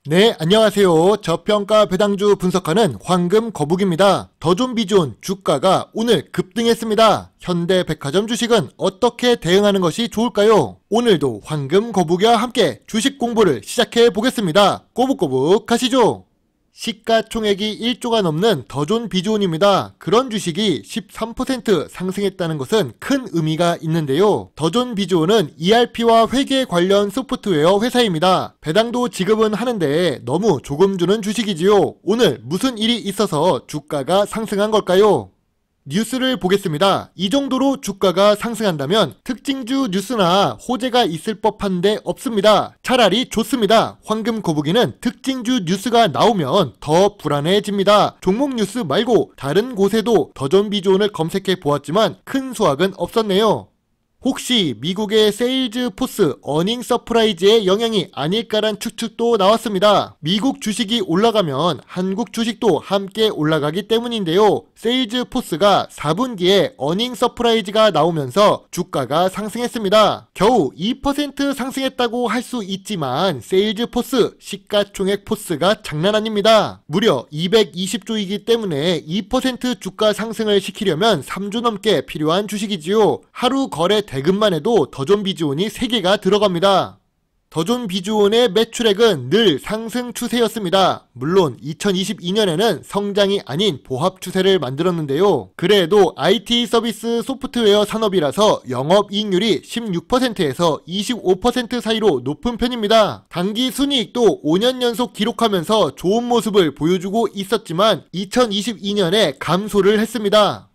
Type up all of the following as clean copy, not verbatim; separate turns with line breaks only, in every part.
네, 안녕하세요. 저평가 배당주 분석하는 황금거북입니다. 더존비존 주가가 오늘 급등했습니다. 현대백화점 주식은 어떻게 대응하는 것이 좋을까요? 오늘도 황금거북이와 함께 주식 공부를 시작해 보겠습니다. 꼬북꼬북 가시죠. 시가총액이 1조가 넘는 더존비존입니다. 그런 주식이 13% 상승했다는 것은 큰 의미가 있는데요. 더존비존은 ERP와 회계 관련 소프트웨어 회사입니다. 배당도 지급은 하는데 너무 조금 주는 주식이지요. 오늘 무슨 일이 있어서 주가가 상승한 걸까요? 뉴스를 보겠습니다. 이 정도로 주가가 상승한다면 특징주 뉴스나 호재가 있을 법한데 없습니다. 차라리 좋습니다. 황금거북이는 특징주 뉴스가 나오면 더 불안해집니다. 종목 뉴스 말고 다른 곳에도 더존비존을 검색해 보았지만 큰 수확은 없었네요. 혹시 미국의 세일즈포스 어닝 서프라이즈의 영향이 아닐까란 추측도 나왔습니다. 미국 주식이 올라가면 한국 주식도 함께 올라가기 때문인데요. 세일즈포스가 4분기에 어닝 서프라이즈가 나오면서 주가가 상승했습니다. 겨우 2% 상승했다고 할 수 있지만 세일즈포스 시가총액 포스가 장난 아닙니다. 무려 220조이기 때문에 2% 주가 상승을 시키려면 3조 넘게 필요한 주식이지요. 하루 거래 대금만 해도 더존비존이 3개가 들어갑니다. 더존비존의 매출액은 늘 상승 추세였습니다. 물론 2022년에는 성장이 아닌 보합 추세를 만들었는데요. 그래도 IT 서비스 소프트웨어 산업이라서 영업이익률이 16%에서 25% 사이로 높은 편입니다. 단기 순이익도 5년 연속 기록하면서 좋은 모습을 보여주고 있었지만 2022년에 감소를 했습니다.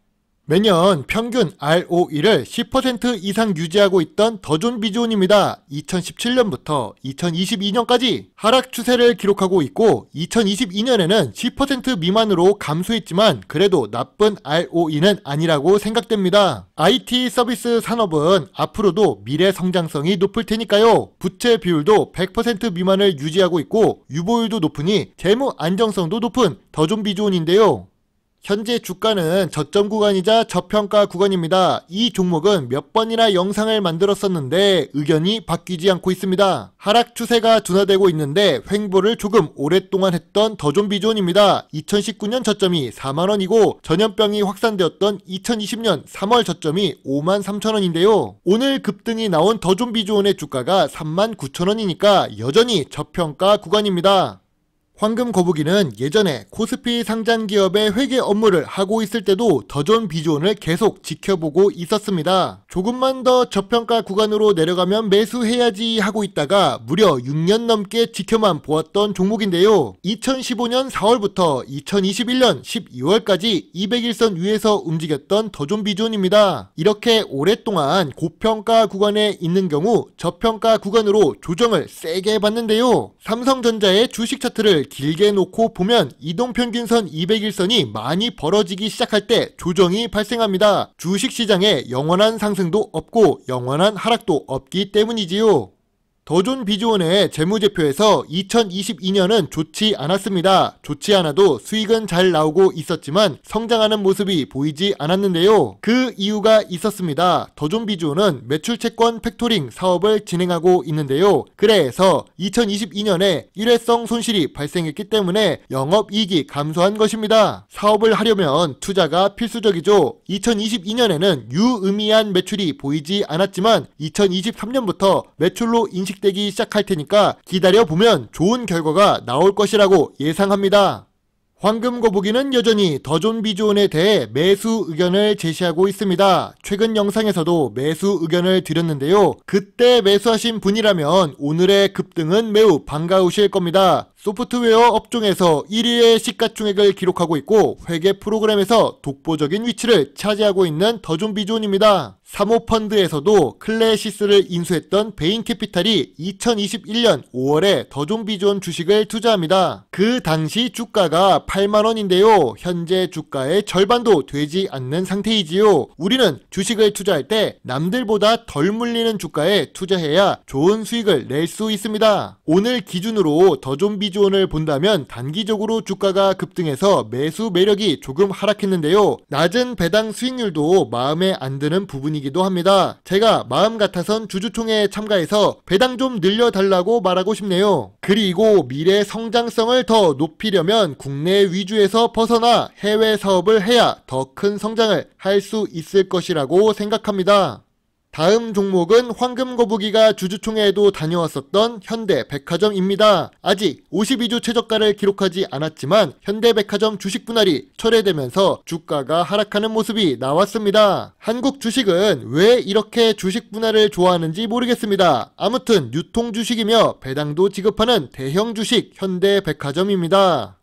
매년 평균 ROE를 10% 이상 유지하고 있던 더존비존입니다. 2017년부터 2022년까지 하락 추세를 기록하고 있고 2022년에는 10% 미만으로 감소했지만 그래도 나쁜 ROE는 아니라고 생각됩니다. IT 서비스 산업은 앞으로도 미래 성장성이 높을 테니까요. 부채 비율도 100% 미만을 유지하고 있고 유보율도 높으니 재무 안정성도 높은 더존비존인데요. 현재 주가는 저점 구간이자 저평가 구간입니다. 이 종목은 몇 번이나 영상을 만들었었는데 의견이 바뀌지 않고 있습니다. 하락 추세가 둔화되고 있는데 횡보를 조금 오랫동안 했던 더존비존입니다. 2019년 저점이 4만원이고 전염병이 확산되었던 2020년 3월 저점이 53,000원인데요. 오늘 급등이 나온 더존비존의 주가가 39,000원이니까 여전히 저평가 구간입니다. 황금거북이는 예전에 코스피 상장 기업의 회계 업무를 하고 있을 때도 더존비존을 계속 지켜보고 있었습니다. 조금만 더 저평가 구간으로 내려가면 매수해야지 하고 있다가 무려 6년 넘게 지켜만 보았던 종목인데요. 2015년 4월부터 2021년 12월까지 200일선 위에서 움직였던 더존비존입니다. 이렇게 오랫동안 고평가 구간에 있는 경우 저평가 구간으로 조정을 세게 받는데요. 삼성전자의 주식 차트를 길게 놓고 보면 이동평균선 200일선이 많이 벌어지기 시작할 때 조정이 발생합니다. 주식시장에 영원한 상승도 없고 영원한 하락도 없기 때문이지요. 더존비존의 재무제표에서 2022년은 좋지 않았습니다. 좋지 않아도 수익은 잘 나오고 있었지만 성장하는 모습이 보이지 않았는데요. 그 이유가 있었습니다. 더존비존은 매출채권 팩토링 사업을 진행하고 있는데요. 그래서 2022년에 일회성 손실이 발생했기 때문에 영업이익이 감소한 것입니다. 사업을 하려면 투자가 필수적이죠. 2022년에는 유의미한 매출이 보이지 않았지만 2023년부터 매출로 인식되기 시작할 테니까 기다려보면 좋은 결과가 나올 것이라고 예상합니다. 황금거북이는 여전히 더존비존에 대해 매수 의견을 제시하고 있습니다. 최근 영상에서도 매수 의견을 드렸는데요. 그때 매수하신 분이라면 오늘의 급등은 매우 반가우실 겁니다. 소프트웨어 업종에서 1위의 시가총액을 기록하고 있고 회계 프로그램에서 독보적인 위치를 차지하고 있는 더존비존입니다. 사모펀드에서도 클래시스를 인수했던 베인캐피탈이 2021년 5월에 더존비존 주식을 투자합니다. 그 당시 주가가 8만원인데요. 현재 주가의 절반도 되지 않는 상태이지요. 우리는 주식을 투자할 때 남들보다 덜 물리는 주가에 투자해야 좋은 수익을 낼 수 있습니다. 오늘 기준으로 더존비존 비주원을 본다면 단기적으로 주가가 급등해서 매수 매력이 조금 하락했는데요. 낮은 배당 수익률도 마음에 안 드는 부분이기도 합니다. 제가 마음 같아선 주주총회에 참가해서 배당 좀 늘려달라고 말하고 싶네요. 그리고 미래 성장성을 더 높이려면 국내 위주에서 벗어나 해외 사업을 해야 더 큰 성장을 할 수 있을 것이라고 생각합니다. 다음 종목은 황금거북이가 주주총회에도 다녀왔었던 현대백화점입니다. 아직 52주 최저가를 기록하지 않았지만 현대백화점 주식 분할이 철회되면서 주가가 하락하는 모습이 나왔습니다. 한국 주식은 왜 이렇게 주식 분할을 좋아하는지 모르겠습니다. 아무튼 유통 주식이며 배당도 지급하는 대형 주식 현대백화점입니다.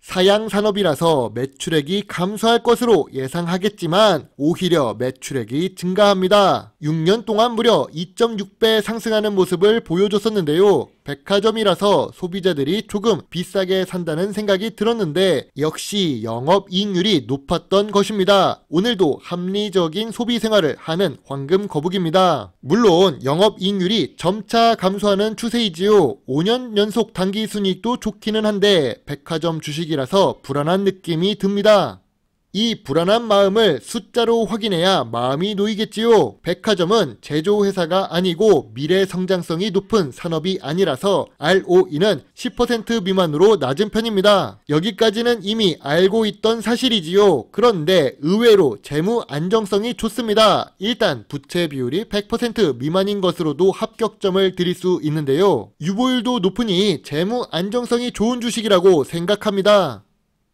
사양산업이라서 매출액이 감소할 것으로 예상하겠지만 오히려 매출액이 증가합니다. 6년 동안 무려 2.6배 상승하는 모습을 보여줬었는데요. 백화점이라서 소비자들이 조금 비싸게 산다는 생각이 들었는데 역시 영업이익률이 높았던 것입니다. 오늘도 합리적인 소비 생활을 하는 황금거북입니다. 물론 영업이익률이 점차 감소하는 추세이지요. 5년 연속 당기순이익도 좋기는 한데 백화점 주식이라서 불안한 느낌이 듭니다. 이 불안한 마음을 숫자로 확인해야 마음이 놓이겠지요. 백화점은 제조회사가 아니고 미래 성장성이 높은 산업이 아니라서 ROE는 10% 미만으로 낮은 편입니다. 여기까지는 이미 알고 있던 사실이지요. 그런데 의외로 재무 안정성이 좋습니다. 일단 부채 비율이 100% 미만인 것으로도 합격점을 드릴 수 있는데요. 유보율도 높으니 재무 안정성이 좋은 주식이라고 생각합니다.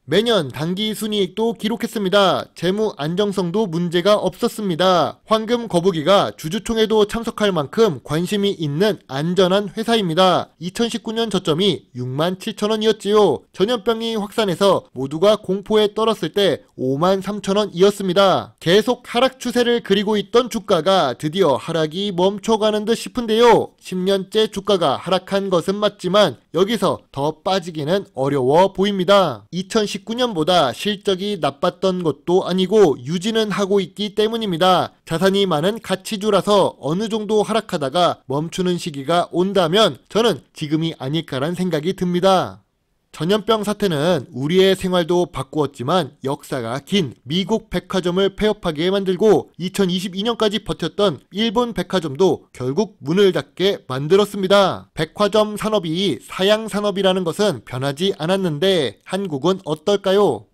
매년 단기 순이익도 기록했습니다. 재무 안정성도 문제가 없었습니다. 황금거북이가 주주총회도 참석할 만큼 관심이 있는 안전한 회사입니다. 2019년 저점이 67,000원이었지요. 전염병이 확산해서 모두가 공포에 떨었을 때 53,000원이었습니다. 계속 하락 추세를 그리고 있던 주가가 드디어 하락이 멈춰가는 듯 싶은데요. 10년째 주가가 하락한 것은 맞지만 여기서 더 빠지기는 어려워 보입니다. 2019년보다 실적이 나빴던 것도 아니고 유지는 하고 있기 때문입니다. 자산이 많은 가치주라서 어느 정도 하락하다가 멈추는 시기가 온다면 저는 지금이 아닐까란 생각이 듭니다. 전염병 사태는 우리의 생활도 바꾸었지만 역사가 긴 미국 백화점을 폐업하게 만들고 2022년까지 버텼던 일본 백화점도 결국 문을 닫게 만들었습니다. 백화점 산업이 사양 산업이라는 것은 변하지 않았는데 한국은 어떨까요?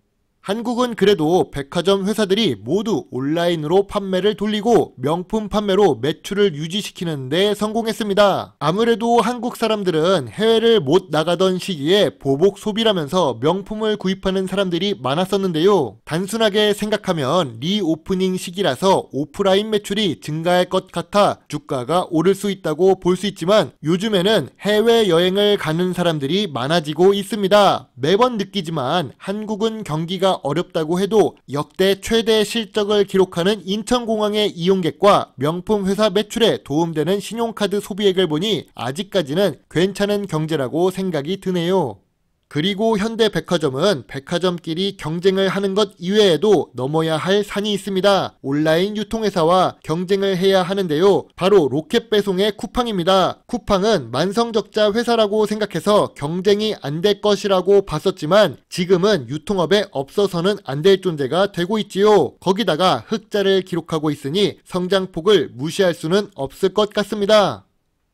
한국은 그래도 백화점 회사들이 모두 온라인으로 판매를 돌리고 명품 판매로 매출을 유지시키는 데 성공했습니다. 아무래도 한국 사람들은 해외를 못 나가던 시기에 보복 소비라면서 명품을 구입하는 사람들이 많았었는데요. 단순하게 생각하면 리오프닝 시기라서 오프라인 매출이 증가할 것 같아 주가가 오를 수 있다고 볼 수 있지만 요즘에는 해외여행을 가는 사람들이 많아지고 있습니다. 매번 느끼지만 한국은 경기가 어렵다고 해도 역대 최대 실적을 기록하는 인천공항의 이용객과 명품 회사 매출에 도움되는 신용카드 소비액을 보니 아직까지는 괜찮은 경제라고 생각이 드네요. 그리고 현대백화점은 백화점끼리 경쟁을 하는 것 이외에도 넘어야 할 산이 있습니다. 온라인 유통회사와 경쟁을 해야 하는데요. 바로 로켓 배송의 쿠팡입니다. 쿠팡은 만성적자 회사라고 생각해서 경쟁이 안 될 것이라고 봤었지만 지금은 유통업에 없어서는 안 될 존재가 되고 있지요. 거기다가 흑자를 기록하고 있으니 성장폭을 무시할 수는 없을 것 같습니다.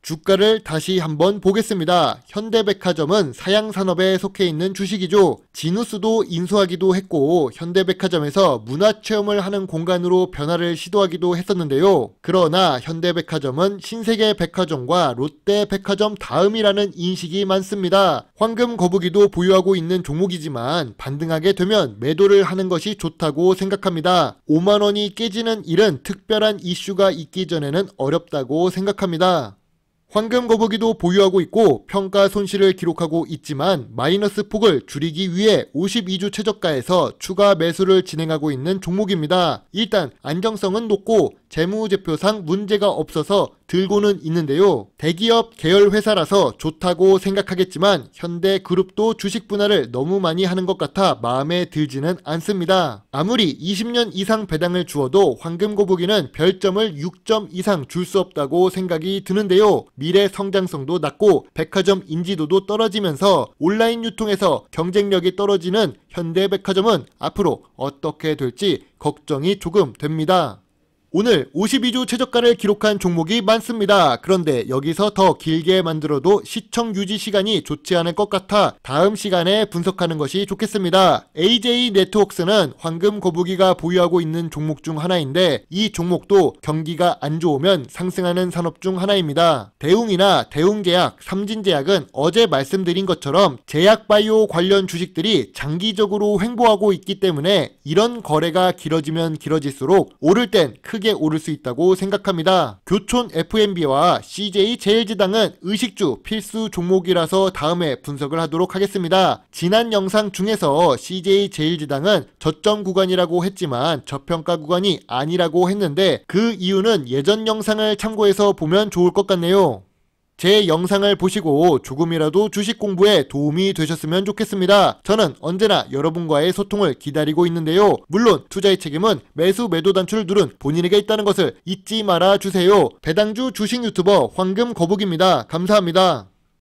주가를 다시 한번 보겠습니다. 현대백화점은 사양산업에 속해 있는 주식이죠. 지누스도 인수하기도 했고 현대백화점에서 문화체험을 하는 공간으로 변화를 시도하기도 했었는데요. 그러나 현대백화점은 신세계백화점과 롯데백화점 다음이라는 인식이 많습니다. 황금거북이도 보유하고 있는 종목이지만 반등하게 되면 매도를 하는 것이 좋다고 생각합니다. 5만원이 깨지는 일은 특별한 이슈가 있기 전에는 어렵다고 생각합니다. 황금거북이도 보유하고 있고 평가 손실을 기록하고 있지만 마이너스 폭을 줄이기 위해 52주 최저가에서 추가 매수를 진행하고 있는 종목입니다. 일단 안정성은 높고 재무제표상 문제가 없어서 들고는 있는데요. 대기업 계열 회사라서 좋다고 생각하겠지만 현대그룹도 주식 분할을 너무 많이 하는 것 같아 마음에 들지는 않습니다. 아무리 20년 이상 배당을 주어도 황금거북이는 별점을 6점 이상 줄 수 없다고 생각이 드는데요. 미래 성장성도 낮고 백화점 인지도도 떨어지면서 온라인 유통에서 경쟁력이 떨어지는 현대백화점은 앞으로 어떻게 될지 걱정이 조금 됩니다. 오늘 52주 최저가를 기록한 종목이 많습니다. 그런데 여기서 더 길게 만들어도 시청 유지 시간이 좋지 않을 것 같아 다음 시간에 분석하는 것이 좋겠습니다. AJ네트웍스는 황금거북이가 보유하고 있는 종목 중 하나인데 이 종목도 경기가 안 좋으면 상승하는 산업 중 하나입니다. 대웅이나 대웅제약, 삼진제약은 어제 말씀드린 것처럼 제약바이오 관련 주식들이 장기적으로 횡보하고 있기 때문에 이런 거래가 길어지면 길어질수록 오를 땐 크게 오를 수 있다고 생각합니다. 교촌 F&B와 CJ 제일지당은 의식주 필수 종목이라서 다음에 분석을 하도록 하겠습니다. 지난 영상 중에서 CJ 제일지당은 저점 구간이라고 했지만 저평가 구간이 아니라고 했는데 그 이유는 예전 영상을 참고해서 보면 좋을 것 같네요. 제 영상을 보시고 조금이라도 주식 공부에 도움이 되셨으면 좋겠습니다. 저는 언제나 여러분과의 소통을 기다리고 있는데요. 물론 투자의 책임은 매수 매도 단추를 누른 본인에게 있다는 것을 잊지 말아 주세요. 배당주 주식 유튜버 황금거북입니다. 감사합니다.